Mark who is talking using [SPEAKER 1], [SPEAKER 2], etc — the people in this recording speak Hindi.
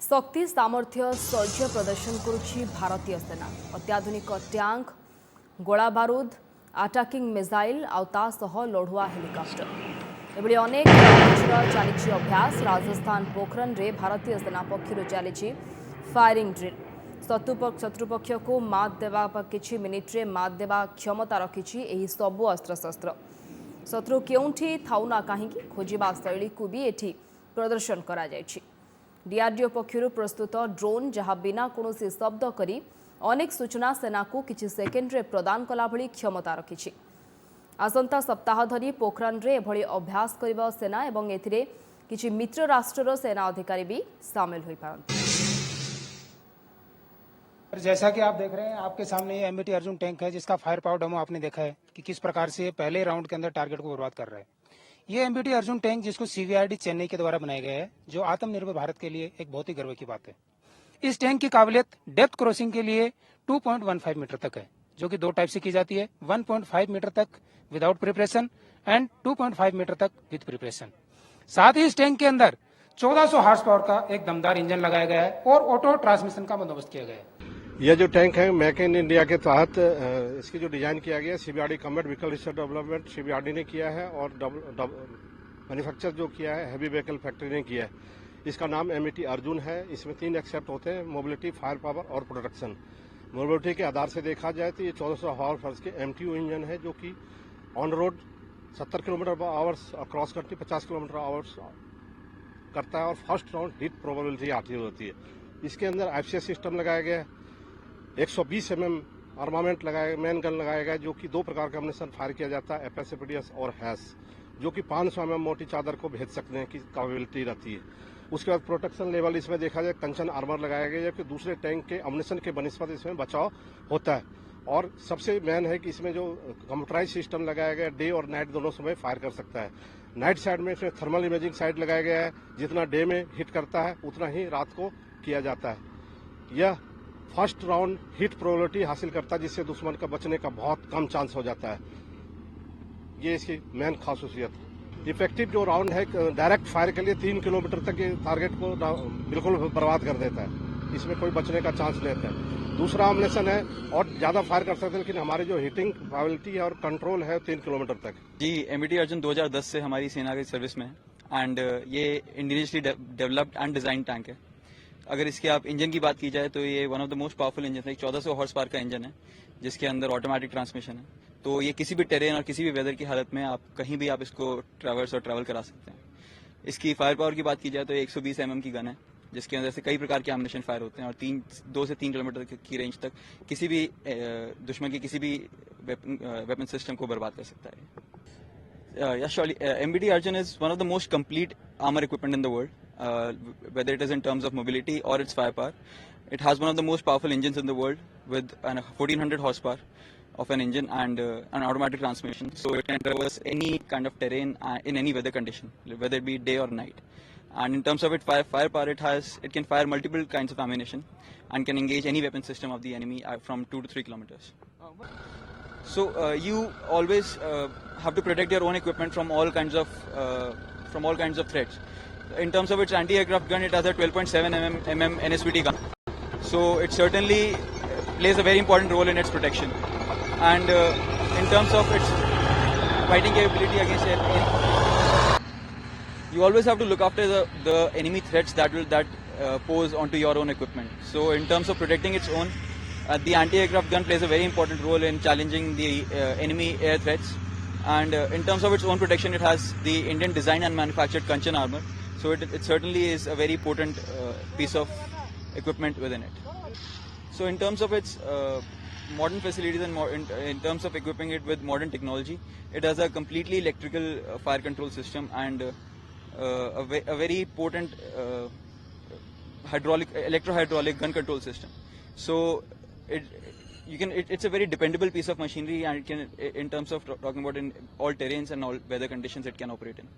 [SPEAKER 1] शक्ति सामर्थ्य शौर्य प्रदर्शन करुछि भारतीय सेना। अत्याधुनिक टैंक, गोला बारूद, अटैकिंग मिसाइल आउ लढ़ुआ हेलिकॉप्टर एभली अनेक चली अभ्यास। राजस्थान पोखरन रे भारतीय सेना पक्षर चली फायरिंग ड्रिल। शत्रुपक्ष को मात देवा किछि मिनिट्रे मात देवा क्षमता रखिछि एही सबु अस्त्रशस्त्र। शत्रु केउंठी थाउना कहीं खोजिबा शैली को भी एठी प्रदर्शन करा जायछि। डीआरडीओ पक्षर प्रस्तुत ड्रोन जहां बिना कोनोसी शब्द करी अनेक सूचना सेना को किछि सेकेंड रे प्रदान कला भली क्षमता रखिछि। आसंता सप्ताह धरी पोखरन रे एभली अभ्यास करिबा सेना एवं एथिरे किछि मित्र राष्ट्रर सेना अधिकारी भी शामिल होई पारंती।
[SPEAKER 2] जैसा कि आप देख रहे हैं, आपके सामने ये एमबीटी अर्जुन टैंक है जिसका फायर पावर डेमो आपने देखा है कि किस प्रकार से पहले राउंड के अंदर टारगेट को बर्बाद कर रहा है। ये एमबीटी अर्जुन टैंक जिसको सीवीआरडी चेन्नई के द्वारा बनाया गया है, जो आत्मनिर्भर भारत के लिए एक बहुत ही गर्व की बात है। इस टैंक की काबिलियत डेप्थ क्रॉसिंग के लिए 2.15 मीटर तक है, जो कि दो टाइप से की जाती है, 1.5 मीटर तक विदाउट प्रिपरेशन एंड 2.5 मीटर तक विद प्रिपरेशन। साथ ही इस टैंक के अंदर 1400 हॉर्स पावर का एक दमदार इंजन लगाया गया है और ऑटो ट्रांसमिशन का बंदोबस्त किया गया है।
[SPEAKER 3] यह जो टैंक है मेक इन इंडिया के तहत इसकी जो डिजाइन किया गया है सीबीआरडी कॉम्बैट व्हीकल रिसर्च डेवलपमेंट सीबीआरडी ने किया है और मैन्युफैक्चर जो किया है हैवी व्हीकल फैक्ट्री ने किया है। इसका नाम एमईटी अर्जुन है। इसमें 3 एक्सेप्ट होते हैं, मोबिलिटी, फायर पावर और प्रोडक्शन। मोबिलिटी के आधार से देखा जाए तो ये 1400 हॉर्स के एमटीयू इंजन है, जो कि ऑन रोड 70 किलोमीटर आवर्स और क्रॉस कंट्री 50 किलोमीटर आवर्स करता है और फर्स्ट राउंड हिट प्रोबेबिलिटी आती होती है। इसके अंदर एफसीएस सिस्टम लगाया गया है, 120 mm आर्मामेंट लगाया, मैन गन लगाया गया, जो कि 2 प्रकार का एमिनेशन फायर किया जाता है, एफएसएपीडीएस और हैस, जो कि 500 mm मोटी चादर को भेज सकने की कैपेबिलिटी रहती है। उसके बाद प्रोटेक्शन लेवल इसमें देखा जाए कंचन आर्मर लगाया गया है कि दूसरे टैंक के एमिनेशन के बनिस्पत इसमें बचाव होता है। और सबसे मेन है कि इसमें जो कंप्यूटराइज सिस्टम लगाया गया, डे और नाइट दोनों समय फायर कर सकता है। नाइट साइड में इसमें थर्मल इमेजिंग साइड लगाया गया है, जितना डे में हिट करता है उतना ही रात को किया जाता है। यह फर्स्ट राउंड हिट प्रोबेबिलिटी हासिल करता है, जिससे दुश्मन का बचने का बहुत कम चांस हो जाता है। ये इसकी मेन खासियत। इफेक्टिव जो राउंड है डायरेक्ट फायर के लिए 3 किलोमीटर तक ये टारगेट को बिल्कुल बर्बाद कर देता है, इसमें कोई बचने का चांस नहीं रहता है। दूसरा एमिनेशन है और ज्यादा फायर कर सकते हैं, लेकिन हमारी जो हिटिंग प्रोबेबिलिटी है और कंट्रोल है 3 किलोमीटर तक।
[SPEAKER 4] जी, एमईटी अर्जुन 2010 से हमारी सेना की सर्विस में है एंड ये indigenously developed and design tank है। अगर इसके आप इंजन की बात की जाए तो ये one of the most powerful engine है। 1400 हॉर्स पावर का इंजन है, जिसके अंदर ऑटोमेटिक ट्रांसमिशन है। तो ये किसी भी टेरेन और किसी भी वेदर की हालत में आप कहीं भी आप इसको ट्रैवल करा सकते हैं। इसकी फायर पावर की बात की जाए तो 120 mm की गन है, जिसके अंदर से कई प्रकार के एमिनेशन फायर होते हैं और 2 से 3 किलोमीटर की रेंज तक किसी भी दुश्मन के किसी भी वेपन सिस्टम को बर्बाद कर सकता है। Yeah, surely. MBT Arjun is one of the most complete armor equipment in the world, whether it is in terms of mobility or its firepower. It has one of the most powerful engines in the world with 1400 horsepower of an engine and an automatic transmission. So it can traverse any kind of terrain in any weather condition, whether it be day or night. And in terms of its firepower, it can fire multiple kinds of ammunition and can engage any weapon system of the enemy from 2 to 3 kilometers. So you always have to protect your own equipment from all kinds of threats. In terms of its anti-aircraft gun, it has a 12.7 mm NSVT gun. So it certainly plays a very important role in its protection. And in terms of its fighting capability against aircraft, you always have to look after the enemy threats that pose onto your own equipment. So in terms of protecting its own, the anti-aircraft gun plays a very important role in challenging the enemy air threats. And in terms of its own protection, it has the Indian designed and manufactured Kanchan armor. So it certainly is a very potent piece of equipment within it. So in terms of its modern facilities and in terms of equipping it with modern technology, it has a completely electrical fire control system and a very potent electro-hydraulic gun control system. So it's a very dependable piece of machinery, and it can, in terms of talking about in all terrains and all weather conditions, it can operate in.